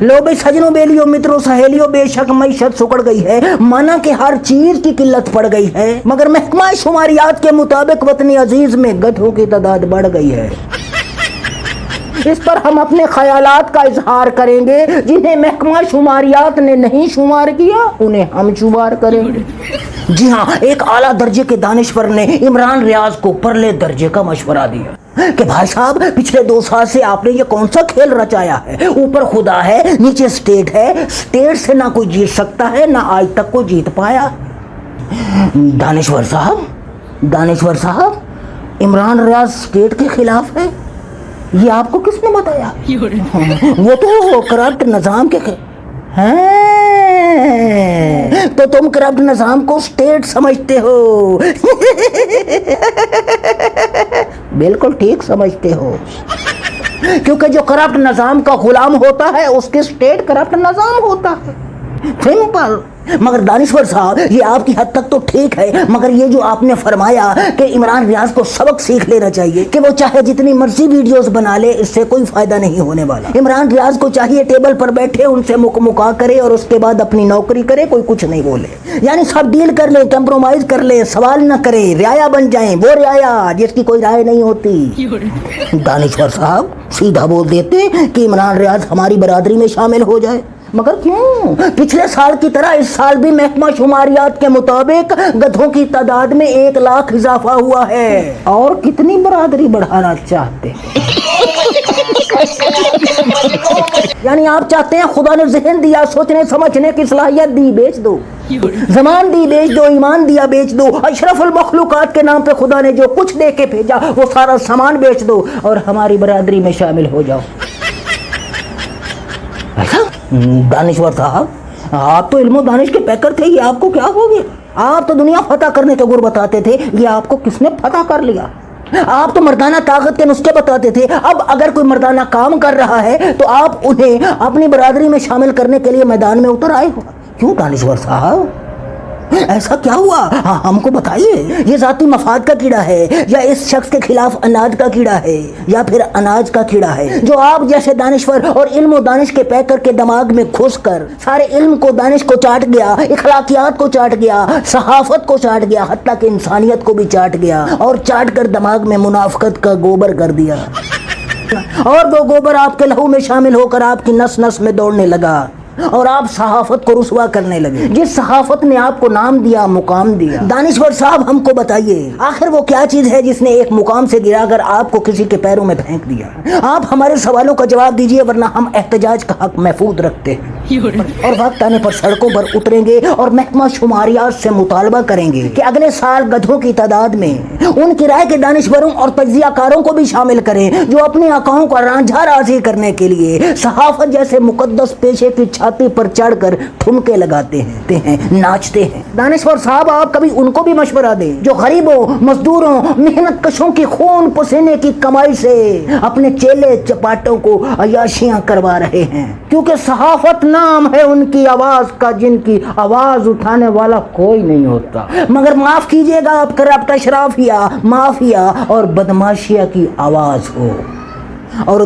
लो बे सजनों बेलियों मित्रों सहेलियों, बेशक मईशत सुकड़ गई है, माना कि हर चीज की किल्लत पड़ गई है, मगर महकमा शुमारियात के मुताबिक वतनी अजीज में गधों की तादाद बढ़ गई है। इस पर हम अपने ख्यालात का इजहार करेंगे, जिन्हें महकमा शुमारियात ने नहीं शुमार किया उन्हें हम शुमार करेंगे। जी हाँ, एक आला दर्जे के दानिश्वर ने इमरान रियाज को परले दर्जे का मशवरा दिया कि भाई साहब, पिछले 2 साल से आपने ये कौन सा खेल रचाया है? ऊपर खुदा है, नीचे स्टेट है, स्टेट से ना कोई जीत सकता है, ना आज तक कोई जीत पाया। दानिश्वर साहब, इमरान रियाज स्टेट के खिलाफ है, ये आपको किसने बताया? वो तो करप्ट निजाम के हैं। तो तुम करप्ट निजाम को स्टेट समझते हो? बिल्कुल ठीक समझते हो, क्योंकि जो करप्ट निजाम का गुलाम होता है उसके स्टेट करप्ट निजाम होता है, सिंपल। मगर दानिश्वर साहब, ये आपकी हद तक तो ठीक है, मगर ये जो आपने फरमाया कि इमरान रियाज को सबक सीख लेना चाहिए कि वो चाहे जितनी मर्जी वीडियोस बना ले, इससे कोई फायदा नहीं होने वाला। इमरान रियाज को चाहिए टेबल पर बैठे उनसे मुका करे और उसके बाद अपनी नौकरी करे, कोई कुछ नहीं बोले, यानी सब डील कर ले, कंप्रोमाइज कर ले, सवाल न करे, रियाया बन जाए, वो रियाया जिसकी कोई राय नहीं होती। दानिश्वर साहब सीधा बोल देते कि इमरान रियाज हमारी बरादरी में शामिल हो जाए, मगर क्यों? पिछले साल की तरह इस साल भी महकमा शुमारियात के मुताबिक गधों की तादाद में 1 लाख इजाफा हुआ है। और कितनी बरादरी बढ़ाना चाहते हैं? यानी आप चाहते हैं खुदा ने ज़हन दिया, सोचने समझने की सलाहियत दी, बेच दो, ज़मान दी बेच दो, ईमान दिया बेच दो, अशरफुल मखलूकात के नाम पे खुदा ने जो कुछ दे के भेजा वो सारा सामान बेच दो और हमारी बरादरी में शामिल हो जाओ। दानिश्वर साहब, आप तो इल्मो दानिश के पैकर थे, ये आपको क्या हो गया? आप तो दुनिया फतह करने के गुर बताते थे, ये आपको किसने फतह कर लिया? आप तो मर्दाना ताकत के नुस्खे बताते थे, अब अगर कोई मर्दाना काम कर रहा है तो आप उन्हें अपनी बरादरी में शामिल करने के लिए मैदान में उतर आए हो। क्यों दानिश्वर साहब, ऐसा क्या हुआ? हाँ, हमको बताइए। ये जाती मफाद का कीड़ा है या इस शख्स के खिलाफ अनाज का कीड़ा है या फिर अनाज का कीड़ा है, जो आप जैसे दानिश्वर और इल्म और दानिश के पैकर के दिमाग में घुसकर सारे इल्म को दानिश को चाट गया, इखलाकियात को चाट गया, सहाफत को चाट गया, हत्ता कि इंसानियत को भी चाट गया और चाट कर दिमाग में मुनाफकत का गोबर कर दिया और वो गोबर आपके लहू में शामिल होकर आपकी नस नस में दौड़ने लगा और आप सहाफत को रुसवा करने लगे, जिस सहाफत ने आपको नाम दिया, मुकाम दिया। दानिश्वर साहब हमको बताइए, आखिर वो क्या चीज है जिसने एक मुकाम से गिराकर आपको किसी के पैरों में फेंक दिया? आप हमारे सवालों का जवाब दीजिए, वरना हम एहतजाज का हक महफूज रखते हैं और वक्त आने पर सड़कों पर उतरेंगे और महकमा शुमारियात से मुतालबा करेंगे कि अगले साल गधों की तादाद में उन किराए के दानिश्वरों और तज्जियाकारों को भी शामिल करें, जो अपने आकाओं का रांझा राजी करने के लिए सहाफत जैसे मुकद्दस पेशे की छाती पर चढ़कर ठुमके लगाते हैं, नाचते हैं। दानिश्वर साहब, आप कभी उनको भी मशवरा दें जो गरीबों, मजदूरों, मेहनत कशों की खून पसीने की कमाई से अपने चेले चपाटों को अयाशियां करवा रहे हैं, क्योंकि सहाफत नाम है उनकी आवाज का, जिनकी आवाज उठाने वाला कोई नहीं होता। मगर माफ कीजिएगा, आप करप्ट अशराफिया, माफिया और बदमाशिया की आवाज हो और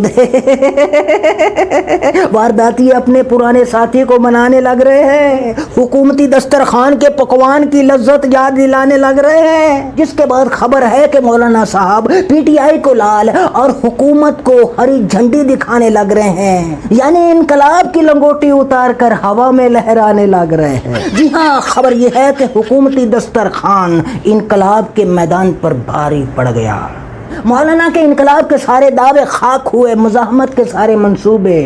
वारदाती अपने पुराने साथी को मनाने लग रहे हैं, हुकूमती दस्तरखान के पकवान की लज्जत याद दिलाने लग रहे हैं, जिसके बाद खबर है कि मौलाना साहब पीटीआई को लाल और हुकूमत को हरी झंडी दिखाने लग रहे हैं, यानी इनकलाब की लंगोटी उतार कर हवा में लहराने लग रहे हैं। जी हाँ, खबर यह है कि हुकूमती दस्तरखान इनकलाब के मैदान पर भारी पड़ गया। मौलाना के इनकलाब के सारे दावे खाक हुए, मुजाहमत के सारे मंसूबे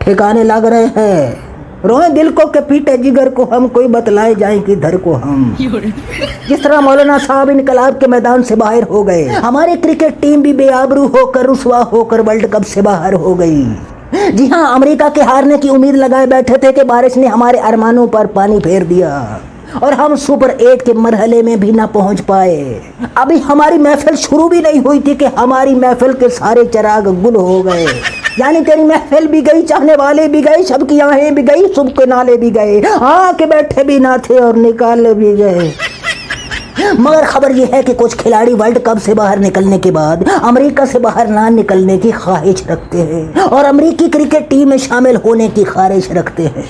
ठिकाने लग रहे हैं। रोए दिल को के पीटे जिगर को हम, कोई बतलाए जाए कि धर को हम। जिस तरह मौलाना साहब इनकलाब के मैदान से बाहर हो गए, हमारी क्रिकेट टीम भी बेआबरू होकर, रुसवा होकर वर्ल्ड कप से बाहर हो गई। जी हाँ, अमेरिका के हारने की उम्मीद लगाए बैठे थे कि बारिश ने हमारे अरमानों पर पानी फेर दिया और हम सुपर 8 के मरहले में भी ना पहुंच पाए। अभी हमारी महफिल शुरू भी नहीं हुई थी कि हमारी महफिल के सारे चिराग गुल हो गए, यानी तेरी महफिल भी गई, चाहने वाले भी गए, सबकी आहें भी गई, सुबह के नाले भी गए, आके बैठे भी ना थे और निकाले भी गए। مگر خبر یہ ہے کہ کچھ کھلاڑی ورلڈ کپ سے باہر نکلنے کے بعد امریکہ سے باہر نہ نکلنے کی خواہش رکھتے ہیں اور امریکی کرکٹ ٹیم میں شامل ہونے کی خواہش رکھتے ہیں۔